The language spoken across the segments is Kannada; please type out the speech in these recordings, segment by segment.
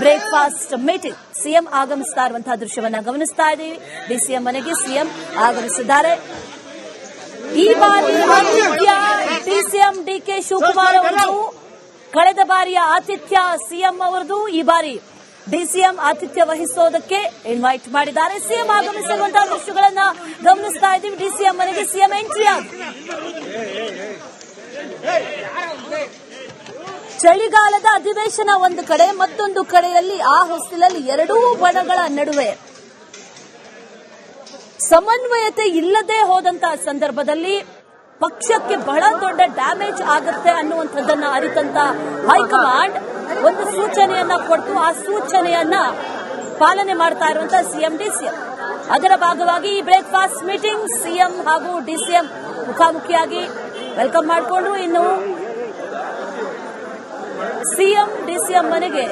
ಬ್ರೇಕ್ಫಾಸ್ಟ್ ಮೀಟಿಂಗ್ ಸಿಎಂ ಆಗಮಿಸ್ತಾ ಇರುವಂತಹ ದೃಶ್ಯವನ್ನ ಗಮನಿಸ್ತಾ ಇದ್ದೀವಿ. ಡಿಸಿಎಂ ಮನೆಗೆ ಸಿಎಂ ಆಗಮಿಸಿದ್ದಾರೆ. ಈ ಬಾರಿ ಆತಿಥ್ಯ ಡಿಸಿಎಂ ಡಿಕೆ ಶಿವಕುಮಾರ್ ಅವರದು. ಕಳೆದ ಬಾರಿಯ ಆತಿಥ್ಯ ಸಿಎಂ ಅವರದು. ಈ ಬಾರಿ ಡಿಸಿಎಂ ಆತಿಥ್ಯ ವಹಿಸೋದಕ್ಕೆ ಇನ್ವೈಟ್ ಮಾಡಿದ್ದಾರೆ. ಸಿಎಂ ಆಗಮಿಸಿರುವಂತಹ ದೃಶ್ಯಗಳನ್ನ ಗಮನಿಸ್ತಾ ಇದ್ದೀವಿ. ಡಿಸಿಎಂ ಮನೆಗೆ ಸಿಎಂ ಎಂಟ್ರಿ ಆಗಿದೆ. ಚಳಿಗಾಲದ ಅಧಿವೇಶನ ಒಂದು ಕಡೆ, ಮತ್ತೊಂದು ಕಡೆಯಲ್ಲಿ ಆ ಹೊಸ್ತಿಲಲ್ಲಿ ಎರಡೂ ಬಣಗಳ ನಡುವೆ ಸಮನ್ವಯತೆ ಇಲ್ಲದೆ ಹೋದಂತಹ ಸಂದರ್ಭದಲ್ಲಿ ಪಕ್ಷಕ್ಕೆ ಬಹಳ ದೊಡ್ಡ ಡ್ಯಾಮೇಜ್ ಆಗುತ್ತೆ ಅನ್ನುವಂಥದ್ದನ್ನ ಅರಿತಂತ ಹೈಕಮಾಂಡ್ ಒಂದು ಸೂಚನೆಯನ್ನ ಕೊಟ್ಟು ಆ ಸೂಚನೆಯನ್ನ ಪಾಲನೆ ಮಾಡ್ತಾ ಇರುವಂತಹ ಸಿಎಂ ಡಿಸಿಎಂ. ಅದರ ಭಾಗವಾಗಿ ಈ ಬ್ರೇಕ್ಫಾಸ್ಟ್ ಮೀಟಿಂಗ್ ಸಿಎಂ ಹಾಗೂ ಡಿಸಿಎಂ ಮುಖಾಮುಖಿಯಾಗಿ ವೆಲ್ಕಮ್ ಮಾಡಿಕೊಂಡ್ರು. ಇನ್ನು ಸಿಎಂ ಡಿಸಿಎಂ ಮನೆಗೆ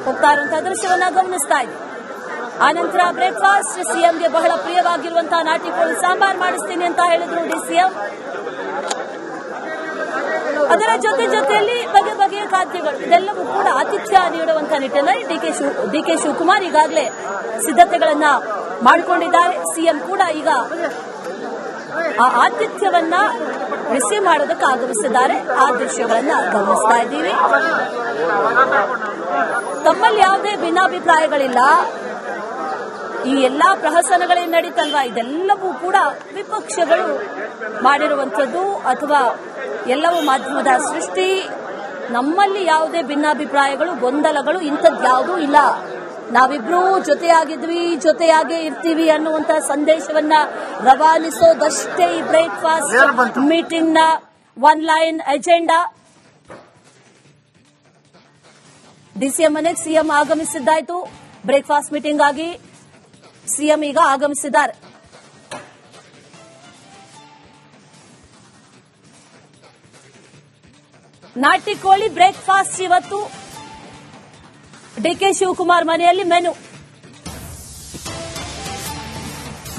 ಹೋಗ್ತಾ ಇರುವಂತಹ ದೃಶ್ಯವನ್ನ ಗಮನಿಸ್ತಾ ಇದ್ದೀವಿ. ಆನಂತರ ಬ್ರೇಕ್ಫಾಸ್ಟ್ ಸಿಎಂಗೆ ಬಹಳ ಪ್ರಿಯವಾಗಿರುವಂತಹ ನಾಟಿ ಕೋಳಿ ಸಾಂಬಾರ್ ಮಾಡಿಸ್ತೀನಿ ಅಂತ ಹೇಳಿದ್ರು ಡಿಸಿಎಂ. ಅದರ ಜೊತೆಯಲ್ಲಿ ಬಗೆ ಬಗೆಯ ಖಾದ್ಯಗಳು ಇದೆಲ್ಲವೂ ಕೂಡ ಆತಿಥ್ಯ ನೀಡುವಂತಹ ನಿಟ್ಟಿನಲ್ಲಿ ಡಿಕೆ ಶಿವಕುಮಾರ್ ಈಗಾಗಲೇ ಸಿದ್ಧತೆಗಳನ್ನ ಮಾಡಿಕೊಂಡಿದ್ದಾರೆ. ಸಿಎಂ ಕೂಡ ಈಗ ಆ ಆತಿಥ್ಯವನ್ನ ರಿಸೀವ್ ಮಾಡೋದಕ್ಕೆ ಆಗಮಿಸಿದ್ದಾರೆ. ಆ ದೃಶ್ಯಗಳನ್ನ ಗಮನಿಸ್ತಾ ಇದ್ದೀವಿ. ತಮ್ಮಲ್ಲಿ ಯಾವುದೇ ಭಿನ್ನಾಭಿಪ್ರಾಯಗಳಿಲ್ಲ. ಈ ಎಲ್ಲಾ ಪ್ರಹಸನಗಳೇನು ನಡೀತಲ್ವಾ, ಇದೆಲ್ಲವೂ ಕೂಡ ವಿಪಕ್ಷಗಳು ಮಾಡಿರುವಂಥದ್ದು ಅಥವಾ ಎಲ್ಲವೂ ಮಾಧ್ಯಮದ ಸೃಷ್ಟಿ. ನಮ್ಮಲ್ಲಿ ಯಾವುದೇ ಭಿನ್ನಾಭಿಪ್ರಾಯಗಳು, ಗೊಂದಲಗಳು ಇಂಥದ್ಯಾವುದೂ ಇಲ್ಲ. ನಾವಿಬ್ರೂ ಜೊತೆಯಾಗಿದ್ವಿ, ಜೊತೆಯಾಗೇ ಇರ್ತೀವಿ ಅನ್ನುವಂತ ಸಂದೇಶವನ್ನ ರವಾನಿಸೋದಷ್ಟೇ ಈ ಬ್ರೇಕ್ಫಾಸ್ಟ್ ಮೀಟಿಂಗ್ ನ ಒನ್ ಲೈನ್ ಎಜೆಂಡಾ. ಡಿಸಿಎಂ ಮನೆಗೆ ಸಿಎಂ ಆಗಮಿಸಿದ್ದಾಯ್ತು. ಬ್ರೇಕ್ಫಾಸ್ಟ್ ಮೀಟಿಂಗ್ ಆಗಿ ಸಿಎಂ ಈಗ ಆಗಮಿಸಿದ್ದಾರೆ. ನಾಟಿ ಕೋಳಿ ಬ್ರೇಕ್ಫಾಸ್ಟ್ ಇವತ್ತು ಡಿಕೆ ಶಿವಕುಮಾರ್ ಮನೆಯಲ್ಲಿ ಮೆನು.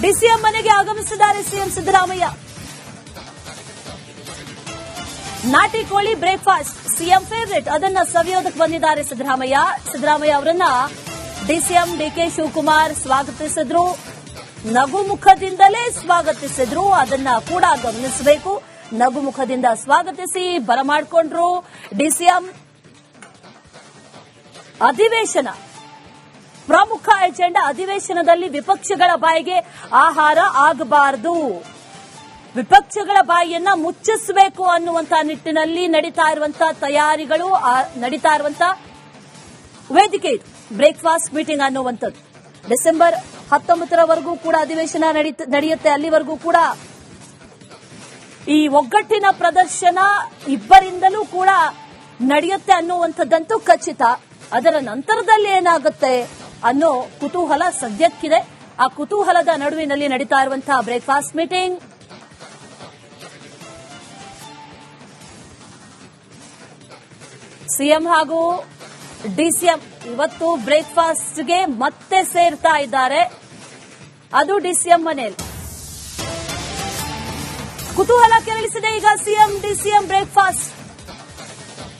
ಡಿಸಿಎಂ ಮನೆಗೆ ಆಗಮಿಸಿದ್ದಾರೆ ಸಿಎಂ ಸಿದ್ದರಾಮಯ್ಯ. ನಾಟಿ ಕೋಳಿ ಬ್ರೇಕ್ಫಾಸ್ಟ್ ಸಿಎಂ ಫೇವರೇಟ್, ಅದನ್ನ ಸವಿಯೋದಕ್ಕೆ ಬಂದಿದ್ದಾರೆ ಸಿದ್ದರಾಮಯ್ಯ. ಸಿದ್ದರಾಮಯ್ಯ ಅವರನ್ನ ಡಿಸಿಎಂ ಡಿಕೆ ಶಿವಕುಮಾರ್ ಸ್ವಾಗತಿಸಿದ್ರು, ನಗುಮುಖದಿಂದಲೇ ಸ್ವಾಗತಿಸಿದ್ರು. ಅದನ್ನ ಕೂಡ ಗಮನಿಸಬೇಕು. ನಗುಮುಖದಿಂದ ಸ್ವಾಗತಿಸಿ ಬರಮಾಡಿಕೊಂಡ್ರು. ಡಿಸಿಎಂ ಅಧಿವೇಶನ ಪ್ರಮುಖ ಎಜೆಂಡಾ. ಅಧಿವೇಶನದಲ್ಲಿ ವಿಪಕ್ಷಗಳ ಬಾಯಿಗೆ ಆಹಾರ ಆಗಬಾರದು, ವಿಪಕ್ಷಗಳ ಬಾಯಿಯನ್ನ ಮುಚ್ಚಿಸಬೇಕು ಅನ್ನುವಂತ ನಿಟ್ಟಿನಲ್ಲಿ ನಡೀತಾ ಇರುವಂತಹ ತಯಾರಿಗಳು, ನಡೀತಾ ಇರುವಂತಹ ವೇದಿಕೆ ಇದು ಬ್ರೇಕ್ಫಾಸ್ಟ್ ಮೀಟಿಂಗ್ ಅನ್ನುವಂಥದ್ದು. ಡಿಸೆಂಬರ್ 19ರವರೆಗೂ ಕೂಡ ಅಧಿವೇಶನ ನಡೆಯುತ್ತೆ. ಅಲ್ಲಿವರೆಗೂ ಕೂಡ ಈ ಒಗ್ಗಟ್ಟಿನ ಪ್ರದರ್ಶನ ಇಬ್ಬರಿಂದಲೂ ಕೂಡ ನಡೆಯುತ್ತೆ ಅನ್ನುವಂಥದ್ದಂತೂ ಖಚಿತ. ಅದರ ನಂತರದಲ್ಲಿ ಏನಾಗುತ್ತೆ ಅನ್ನೋ ಕುತೂಹಲ ಸದ್ಯಕ್ಕಿದೆ. ಆ ಕುತೂಹಲದ ನಡುವಿನಲ್ಲಿ ನಡೀತಾ ಇರುವಂತಹ ಬ್ರೇಕ್ಫಾಸ್ಟ್ ಮೀಟಿಂಗ್. ಸಿಎಂ ಹಾಗೂ ಡಿಸಿಎಂ ಇವತ್ತು ಬ್ರೇಕ್ಫಾಸ್ಟ್ಗೆ ಮತ್ತೆ ಸೇರ್ತಾ ಇದ್ದಾರೆ. ಅದು ಡಿಸಿಎಂ ಮನೆಯಲ್ಲಿ ಕುತೂಹಲ ಕೆರಳಿಸಿದೆ. ಈಗ ಸಿಎಂ ಡಿಸಿಎಂ ಬ್ರೇಕ್ಫಾಸ್ಟ್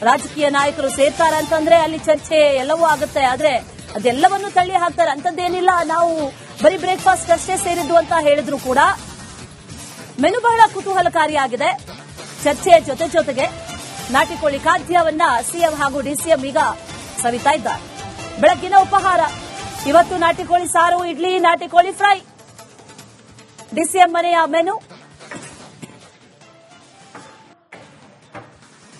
ರಾಜಕೀಯ ನಾಯಕರು ಸೇರ್ತಾರೆ ಅಂತಂದ್ರೆ ಅಲ್ಲಿ ಚರ್ಚೆ ಎಲ್ಲವೂ ಆಗುತ್ತೆ. ಆದ್ರೆ ಅದೆಲ್ಲವನ್ನು ತಳ್ಳಿ ಹಾಕ್ತಾರೆ. ಅಂತದ್ದೇನಿಲ್ಲ, ನಾವು ಬರೀ ಬ್ರೇಕ್ಫಾಸ್ಟ್ ಅಷ್ಟೇ ಸೇರಿದ್ದು ಅಂತ ಹೇಳಿದ್ರು ಕೂಡ ಮೆನು ಬಹಳ ಕುತೂಹಲಕಾರಿಯಾಗಿದೆ. ಚರ್ಚೆಯ ಜೊತೆಗೆ ನಾಟಿ ಕೋಳಿ ಖಾದ್ಯವನ್ನ ಸಿಎಂ ಹಾಗೂ ಡಿಸಿಎಂ ಈಗ ಸವಿತಾ ಇದ್ದಾರೆ. ಬೆಳಗ್ಗಿನ ಉಪಹಾರ ಇವತ್ತು ನಾಟಿ ಕೋಳಿ ಸಾರು, ಇಡ್ಲಿ, ನಾಟಿ ಕೋಳಿ ಫ್ರೈ. ಡಿಸಿಎಂ ಮನೆಯ ಮೆನು.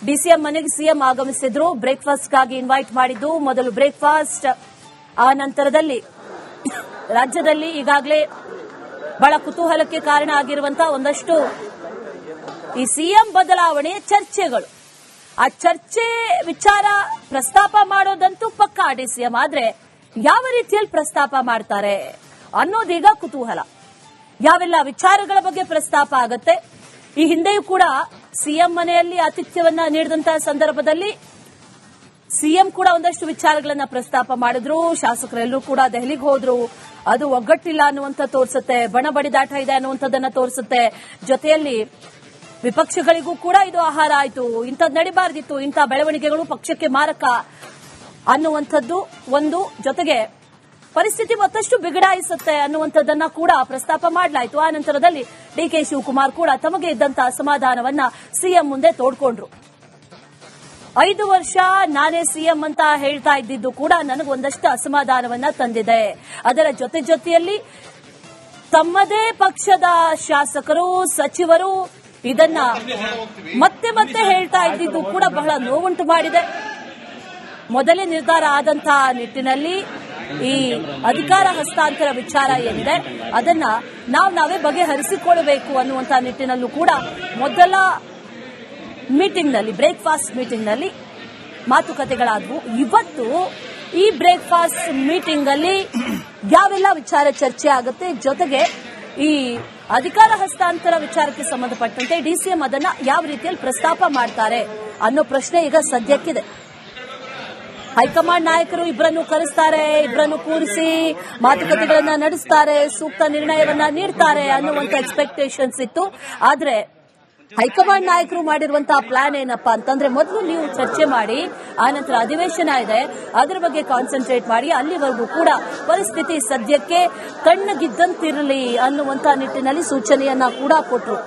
ಡಿಸಿಎಂ ಮನೆಗೆ ಸಿಎಂ ಆಗಮಿಸಿದ್ರು. ಬ್ರೇಕ್ಫಾಸ್ಟ್ಗಾಗಿ ಇನ್ವೈಟ್ ಮಾಡಿದ್ದು ಮೊದಲು ಬ್ರೇಕ್ಫಾಸ್ಟ್. ಆ ನಂತರದಲ್ಲಿ ರಾಜ್ಯದಲ್ಲಿ ಈಗಾಗಲೇ ಬಹಳ ಕುತೂಹಲಕ್ಕೆ ಕಾರಣ ಆಗಿರುವಂತಹ ಒಂದಷ್ಟು ಈ ಸಿಎಂ ಬದಲಾವಣೆಯ ಚರ್ಚೆಗಳು. ಆ ಚರ್ಚೆ ವಿಚಾರ ಪ್ರಸ್ತಾಪ ಮಾಡೋದಂತೂ ಪಕ್ಕಾ ಡಿಸಿಎಂ. ಆದ್ರೆ ಯಾವ ರೀತಿಯಲ್ಲಿ ಪ್ರಸ್ತಾಪ ಮಾಡ್ತಾರೆ ಅನ್ನೋದೀಗ ಕುತೂಹಲ. ಯಾವೆಲ್ಲ ವಿಚಾರಗಳ ಬಗ್ಗೆ ಪ್ರಸ್ತಾಪ ಆಗತ್ತೆ. ಈ ಹಿಂದೆಯೂ ಕೂಡ ಸಿಎಂ ಮನೆಯಲ್ಲಿ ಆತಿಥ್ಯವನ್ನ ನೀಡಿದಂತಹ ಸಂದರ್ಭದಲ್ಲಿ ಸಿಎಂ ಕೂಡ ಒಂದಷ್ಟು ವಿಚಾರಗಳನ್ನ ಪ್ರಸ್ತಾಪ ಮಾಡಿದ್ರು. ಶಾಸಕರೆಲ್ಲರೂ ಕೂಡ ದೆಹಲಿಗೆ ಹೋದ್ರು. ಅದು ಒಗ್ಗಟ್ಟಿಲ್ಲ ಅನ್ನುವಂಥ ತೋರಿಸುತ್ತೆ, ಬಣ ಬಡಿದಾಟ ಇದೆ ಅನ್ನುವಂಥದ್ದನ್ನ ತೋರಿಸುತ್ತೆ. ಜೊತೆಯಲ್ಲಿ ವಿಪಕ್ಷಗಳಿಗೂ ಕೂಡ ಇದು ಆಹಾರ ಆಯಿತು, ಇಂಥದ್ದು ನಡಿಬಾರ್ದಿತ್ತು, ಇಂಥ ಬೆಳವಣಿಗೆಗಳು ಪಕ್ಷಕ್ಕೆ ಮಾರಕ ಅನ್ನುವಂಥದ್ದು ಒಂದು, ಜೊತೆಗೆ ಪರಿಸ್ಥಿತಿ ಮತ್ತಷ್ಟು ಬಿಗಡಾಯಿಸುತ್ತೆ ಅನ್ನುವಂಥದ್ದನ್ನ ಕೂಡ ಪ್ರಸ್ತಾಪ ಮಾಡಲಾಯಿತು. ಆ ನಂತರದಲ್ಲಿ ಡಿಕೆ ಶಿವಕುಮಾರ್ ಕೂಡ ತಮಗೆ ಇದ್ದಂತಹ ಅಸಮಾಧಾನವನ್ನ ಸಿಎಂ ಮುಂದೆ ತೋಡ್ಕೊಂಡ್ರು. 5 ವರ್ಷ ನಾನೇ ಸಿಎಂ ಅಂತ ಹೇಳ್ತಾ ಇದ್ದಿದ್ದು ಕೂಡ ನನಗೊಂದಷ್ಟು ಅಸಮಾಧಾನವನ್ನ ತಂದಿದೆ. ಅದರ ಜೊತೆಯಲ್ಲಿ ತಮ್ಮದೇ ಪಕ್ಷದ ಶಾಸಕರು, ಸಚಿವರು ಇದನ್ನ ಮತ್ತೆ ಮತ್ತೆ ಹೇಳ್ತಾ ಇದ್ದಿದ್ದು ಕೂಡ ಬಹಳ ನೋವುಂಟು ಮಾಡಿದೆ. ಮೊದಲೇ ನಿರ್ಧಾರ ಆದಂತಹ ನಿಟ್ಟಿನಲ್ಲಿ ಈ ಅಧಿಕಾರ ಹಸ್ತಾಂತರ ವಿಚಾರ ಏನಿದೆ ಅದನ್ನ ನಾವೇ ಬಗೆಹರಿಸಿಕೊಳ್ಳಬೇಕು ಅನ್ನುವಂತ ನಿಟ್ಟಿನಲ್ಲೂ ಕೂಡ ಮೊದಲ ಮೀಟಿಂಗ್ನಲ್ಲಿ, ಬ್ರೇಕ್ಫಾಸ್ಟ್ ಮೀಟಿಂಗ್ನಲ್ಲಿ ಮಾತುಕತೆಗಳಾದವು. ಇವತ್ತು ಈ ಬ್ರೇಕ್ಫಾಸ್ಟ್ ಮೀಟಿಂಗ್ ಅಲ್ಲಿ ಯಾವೆಲ್ಲ ವಿಚಾರ ಚರ್ಚೆ ಆಗುತ್ತೆ, ಜೊತೆಗೆ ಈ ಅಧಿಕಾರ ಹಸ್ತಾಂತರ ವಿಚಾರಕ್ಕೆ ಸಂಬಂಧಪಟ್ಟಂತೆ ಡಿಸಿಎಂ ಅದನ್ನ ಯಾವ ರೀತಿಯಲ್ಲಿ ಪ್ರಸ್ತಾಪ ಮಾಡ್ತಾರೆ ಅನ್ನೋ ಪ್ರಶ್ನೆ ಈಗ ಸದ್ಯಕ್ಕಿದೆ. ಹೈಕಮಾಂಡ್ ನಾಯಕರು ಇಬ್ಬರನ್ನು ಕರೆಸ್ತಾರೆ, ಇಬ್ಬರನ್ನು ಕೂರಿಸಿ ಮಾತುಕತೆಗಳನ್ನ ನಡೆಸ್ತಾರೆ, ಸೂಕ್ತ ನಿರ್ಣಯವನ್ನ ನೀಡ್ತಾರೆ ಅನ್ನುವಂತ ಎಕ್ಸ್ಪೆಕ್ಟೇಷನ್ಸ್ ಇತ್ತು. ಆದ್ರೆ ಹೈಕಮಾಂಡ್ ನಾಯಕರು ಮಾಡಿರುವಂತಹ ಪ್ಲಾನ್ ಏನಪ್ಪಾ ಅಂತಂದ್ರೆ, ಮೊದಲು ನೀವು ಚರ್ಚೆ ಮಾಡಿ, ಆನಂತರ ಅಧಿವೇಶನ ಇದೆ ಅದರ ಬಗ್ಗೆ ಕಾನ್ಸಂಟ್ರೇಟ್ ಮಾಡಿ, ಅಲ್ಲಿವರೆಗೂ ಕೂಡ ಪರಿಸ್ಥಿತಿ ಸದ್ಯಕ್ಕೆ ತಣ್ಣಗಿದ್ದಂತಿರಲಿ ಅನ್ನುವಂತ ನಿಟ್ಟಿನಲ್ಲಿ ಸೂಚನೆಯನ್ನ ಕೂಡ ಕೊಟ್ಟರು.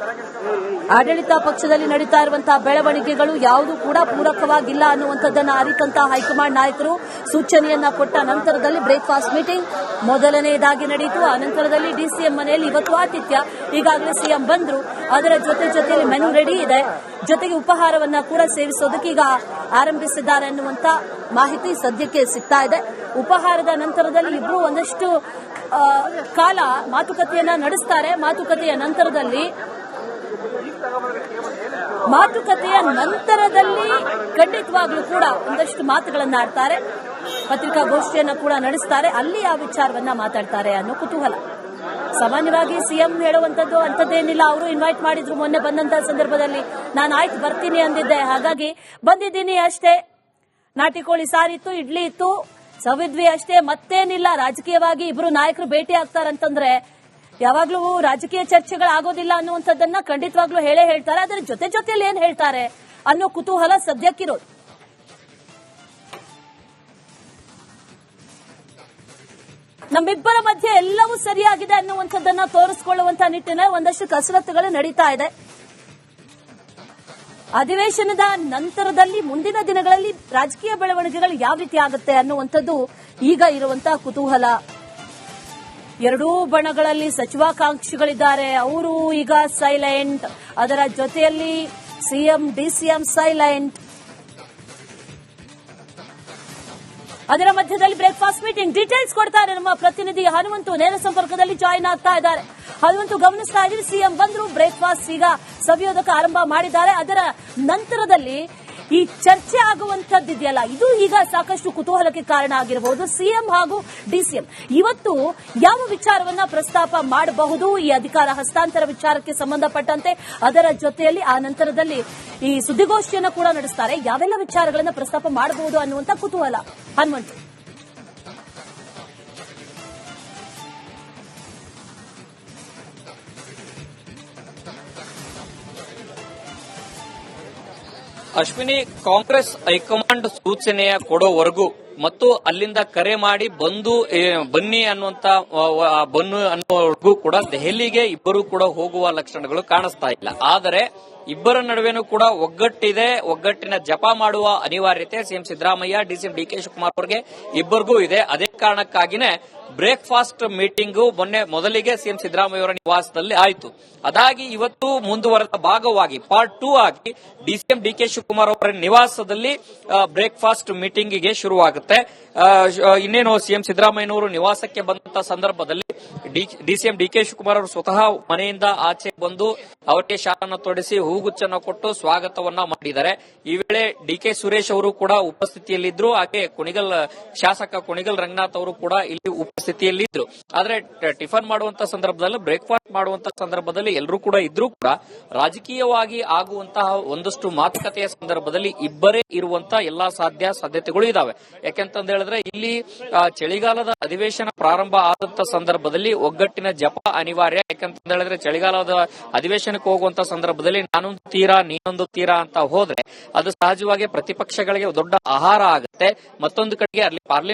ಆಡಳಿತ ಪಕ್ಷದಲ್ಲಿ ನಡೀತಾ ಇರುವಂತಹ ಬೆಳವಣಿಗೆಗಳು ಯಾವುದೂ ಕೂಡ ಪೂರಕವಾಗಿಲ್ಲ ಅನ್ನುವಂಥದ್ದನ್ನ ಅರಿತಂತಹ ಹೈಕಮಾಂಡ್ ನಾಯಕರು ಸೂಚನೆಯನ್ನ ಕೊಟ್ಟ ನಂತರದಲ್ಲಿ ಬ್ರೇಕ್ಫಾಸ್ಟ್ ಮೀಟಿಂಗ್ ಮೊದಲನೆಯದಾಗಿ ನಡೆಯಿತು. ಆ ನಂತರದಲ್ಲಿ ಡಿಸಿಎಂ ಮನೆಯಲ್ಲಿ ಇವತ್ತು ಆತಿಥ್ಯ, ಈಗಾಗಲೇ ಸಿಎಂ ಬಂದ್ರು, ಅದರ ಜೊತೆಯಲ್ಲಿ ಮೆನು ರೆಡಿ ಇದೆ, ಜೊತೆಗೆ ಉಪಹಾರವನ್ನ ಕೂಡ ಸೇವಿಸೋದಕ್ಕೆ ಈಗ ಆರಂಭಿಸಿದ್ದಾರೆ ಅನ್ನುವಂತ ಮಾಹಿತಿ ಸದ್ಯಕ್ಕೆ ಸಿಗ್ತಾ ಇದೆ. ಉಪಹಾರದ ನಂತರದಲ್ಲಿ ಇಬ್ರು ಒಂದಷ್ಟು ಕಾಲ ಮಾತುಕತೆಯನ್ನ ನಡೆಸ್ತಾರೆ. ಮಾತುಕತೆಯ ನಂತರದಲ್ಲಿ ಖಂಡಿತವಾಗ್ಲೂ ಕೂಡ ಒಂದಷ್ಟು ಮಾತುಗಳನ್ನ ಆಡ್ತಾರೆ, ಪತ್ರಿಕಾಗೋಷ್ಠಿಯನ್ನ ಕೂಡ ನಡೆಸ್ತಾರೆ, ಅಲ್ಲಿ ಆ ವಿಚಾರವನ್ನ ಮಾತಾಡ್ತಾರೆ ಅನ್ನೋ ಕುತೂಹಲ. ಸಾಮಾನ್ಯವಾಗಿ ಸಿಎಂ ಹೇಳುವಂತದ್ದು ಅಂತದ್ದೇನಿಲ್ಲ. ಅವರು ಇನ್ವೈಟ್ ಮಾಡಿದ್ರು ಮೊನ್ನೆ ಬಂದಂತ ಸಂದರ್ಭದಲ್ಲಿ, ನಾನು ಆಯ್ತು ಬರ್ತೀನಿ ಅಂದಿದ್ದೆ, ಹಾಗಾಗಿ ಬಂದಿದ್ದೀನಿ ಅಷ್ಟೇ, ನಾಟಿ ಕೋಳಿ ಸಾರಿತ್ತು, ಇಡ್ಲಿ ಇತ್ತು, ಸವಿದ್ವಿ ಅಷ್ಟೇ, ಮತ್ತೇನಿಲ್ಲ. ರಾಜಕೀಯವಾಗಿ ಇಬ್ರು ನಾಯಕರು ಭೇಟಿ ಆಗ್ತಾರಂತಂದ್ರೆ ಯಾವಾಗ್ಲೂ ರಾಜಕೀಯ ಚರ್ಚೆಗಳಾಗೋದಿಲ್ಲ ಅನ್ನುವಂಥದ್ದನ್ನ ಖಂಡಿತವಾಗ್ಲೂ ಹೇಳೇ ಹೇಳ್ತಾರೆ. ಅದರ ಜೊತೆಯಲ್ಲಿ ಏನ್ ಹೇಳ್ತಾರೆ ಅನ್ನೋ ಕುತೂಹಲ ಸದ್ಯಕ್ಕಿರೋದು. ನಮ್ಮಿಬ್ಬರ ಮಧ್ಯೆ ಎಲ್ಲವೂ ಸರಿಯಾಗಿದೆ ಅನ್ನುವಂಥದ್ದನ್ನ ತೋರಿಸಿಕೊಳ್ಳುವಂತಹ ನಿಟ್ಟಿನಲ್ಲಿ ಒಂದಷ್ಟು ಕಸರತ್ತುಗಳು ನಡೀತಾ ಇದೆ. ಅಧಿವೇಶನದ ನಂತರದಲ್ಲಿ ಮುಂದಿನ ದಿನಗಳಲ್ಲಿ ರಾಜಕೀಯ ಬೆಳವಣಿಗೆಗಳು ಯಾವ ರೀತಿ ಆಗುತ್ತೆ ಅನ್ನುವಂಥದ್ದು ಈಗ ಇರುವಂತಹ ಕುತೂಹಲ. ಎರಡೂ ಬಣಗಳಲ್ಲಿ ಸಚಿವಾಕಾಂಕ್ಷಿಗಳಿದ್ದಾರೆ, ಅವರು ಈಗ ಸೈಲೆಂಟ್, ಅದರ ಜೊತೆಯಲ್ಲಿ ಸಿಎಂ ಡಿಸಿಎಂ ಸೈಲೆಂಟ್. ಅದರ ಮಧ್ಯದಲ್ಲಿ ಬ್ರೇಕ್ಫಾಸ್ಟ್ ಮೀಟಿಂಗ್ ಡೀಟೇಲ್ಸ್ ಕೊಡ್ತಾರೆ ನಮ್ಮ ಪ್ರತಿನಿಧಿ ಹನುಮಂತು, ನೇರ ಸಂಪರ್ಕದಲ್ಲಿ ಜಾಯಿನ್ ಆಗ್ತಾ ಇದ್ದಾರೆ. ಹನುಮಂತು, ಗಮನಿಸ್ತಾ ಇದ್ದೀವಿ, ಸಿಎಂ ಬಂದ್ರು, ಬ್ರೇಕ್ಫಾಸ್ಟ್ ಈಗ ಸವಿಯೋದಕ್ಕೆ ಆರಂಭ ಮಾಡಿದ್ದಾರೆ. ಅದರ ನಂತರದಲ್ಲಿ ಈ ಚರ್ಚೆ ಆಗುವಂತದ್ದಿದೆಯಲ್ಲ, ಇದು ಈಗ ಸಾಕಷ್ಟು ಕುತೂಹಲಕ್ಕೆ ಕಾರಣ ಆಗಿರಬಹುದು. ಸಿಎಂ ಹಾಗೂ ಡಿಸಿಎಂ ಇವತ್ತು ಯಾವ ವಿಚಾರವನ್ನ ಪ್ರಸ್ತಾಪ ಮಾಡಬಹುದು ಈ ಅಧಿಕಾರ ಹಸ್ತಾಂತರ ವಿಚಾರಕ್ಕೆ ಸಂಬಂಧಪಟ್ಟಂತೆ, ಅದರ ಜೊತೆಯಲ್ಲಿ ಆ ನಂತರದಲ್ಲಿ ಈ ಸುದ್ದಿಗೋಷ್ಠಿಯನ್ನು ಕೂಡ ನಡೆಸ್ತಾರೆ. ಯಾವೆಲ್ಲ ವಿಚಾರಗಳನ್ನ ಪ್ರಸ್ತಾಪ ಮಾಡಬಹುದು ಅನ್ನುವಂತ ಕುತೂಹಲ. ಹನುಮಂತು, ಅಶ್ವಿನಿ, ಕಾಂಗ್ರೆಸ್ ಹೈಕಮಾಂಡ್ ಸೂಚನೆಯ ಕೊಡೋವರೆಗೂ ಮತ್ತು ಅಲ್ಲಿಂದ ಕರೆ ಮಾಡಿ ಬನ್ನಿ ಅನ್ನೋವರೆಗೂ ಕೂಡ ದೆಹಲಿಗೆ ಇಬ್ಬರು ಕೂಡ ಹೋಗುವ ಲಕ್ಷಣಗಳು ಕಾಣಿಸ್ತಾ ಇಲ್ಲ. ಆದರೆ ಇಬ್ಬರ ನಡುವೆನೂ ಕೂಡ ಒಗ್ಗಟ್ಟಿದೆ, ಒಗ್ಗಟ್ಟಿನ ಜಪ ಮಾಡುವ ಅನಿವಾರ್ಯತೆ ಸಿಎಂ ಸಿದ್ದರಾಮಯ್ಯ, ಡಿಸಿಎಂ ಡಿಕೆ ಶಿವಕುಮಾರ್ ಅವರಿಗೆ ಇಬ್ಬರಿಗೂ ಇದೆ. ಅದೇ ಕಾರಣಕ್ಕಾಗಿನೇ ಬ್ರೇಕ್ಫಾಸ್ಟ್ ಮೀಟಿಂಗ್ ಮೊದಲಿಗೆ ಸಿಎಂ ಸಿದ್ದರಾಮಯ್ಯ ಅವರ ನಿವಾಸದಲ್ಲಿ ಆಯಿತು. ಅದಾಗಿ ಇವತ್ತು ಮುಂದುವರೆದ ಭಾಗವಾಗಿ ಪಾರ್ಟ್ 2 ಆಗಿ ಡಿಸಿಎಂ ಡಿಕೆ ಶಿವಕುಮಾರ್ ಅವರ ನಿವಾಸದಲ್ಲಿ ಬ್ರೇಕ್ಫಾಸ್ಟ್ ಮೀಟಿಂಗ್ಗೆ ಶುರುವಾಗುತ್ತೆ. ಇನ್ನೇನು ಸಿಎಂ ಸಿದ್ದರಾಮಯ್ಯನವರು ನಿವಾಸಕ್ಕೆ ಬಂದಂತಹ ಸಂದರ್ಭದಲ್ಲಿ ಡಿಸಿಎಂ ಡಿಕೆ ಶಿವಕುಮಾರ್ ಅವರು ಸ್ವತಃ ಮನೆಯಿಂದ ಆಚೆ ಬಂದು ಅವರಿಗೆ ಶಾಲನ್ನು ತೊಡಿಸಿ ಹೂಗುಚ್ಚನ್ನು ಕೊಟ್ಟು ಸ್ವಾಗತವನ್ನ ಮಾಡಿದ್ದಾರೆ. ಈ ವೇಳೆ ಡಿಕೆ ಸುರೇಶ್ ಅವರು ಕೂಡ ಉಪಸ್ಥಿತಿಯಲ್ಲಿದ್ರು, ಹಾಗೆ ಶಾಸಕ ಕುಣಿಗಲ್ ರಂಗನಾಥ್ ಅವರು ಕೂಡ ಇಲ್ಲಿ ಉಪಸ್ಥಿತಿಯಲ್ಲಿದ್ರು. ಆದ್ರೆ ಟಿಫನ್ ಮಾಡುವಂತಹ ಸಂದರ್ಭದಲ್ಲಿ, ಬ್ರೇಕ್ಫಾಸ್ಟ್ ಮಾಡುವಂತಹ ಸಂದರ್ಭದಲ್ಲಿ ಎಲ್ಲರೂ ಕೂಡ ಇದ್ರೂ ಕೂಡ ರಾಜಕೀಯವಾಗಿ ಆಗುವಂತಹ ಒಂದಷ್ಟು ಮಾತುಕತೆಯ ಸಂದರ್ಭದಲ್ಲಿ ಇಬ್ಬರೇ ಇರುವಂತಹ ಎಲ್ಲಾ ಸಾಧ್ಯತೆಗಳು ಇದಾವೆ. ಯಾಕೆಂತಂದ ಹೇಳಿದ್ರೆ ಇಲ್ಲಿ ಚಳಿಗಾಲದ ಅಧಿವೇಶನ ಪ್ರಾರಂಭ ಆದಂತ ಸಂದರ್ಭದಲ್ಲಿ ಒಗ್ಗಟ್ಟಿನ ಜಪ ಅನಿವಾರ್ಯ. ಯಾಕಂತ ಹೇಳಿದ್ರೆ ಚಳಿಗಾಲದ ಅಧಿವೇಶನಕ್ಕೆ ಹೋಗುವಂತ ಸಂದರ್ಭದಲ್ಲಿ ನಾನೊಂದು ತೀರಾ ನೀನೊಂದು ತೀರಾ ಅಂತ ಹೋದ್ರೆ ಅದು ಸಹಜವಾಗಿ ಪ್ರತಿಪಕ್ಷಗಳಿಗೆ ದೊಡ್ಡ ಆಹಾರ ಆಗುತ್ತೆ. ಮತ್ತೊಂದು ಕಡೆಗೆ ಅಲ್ಲಿ ಪಾರ್ಲಿಮೆಂಟ್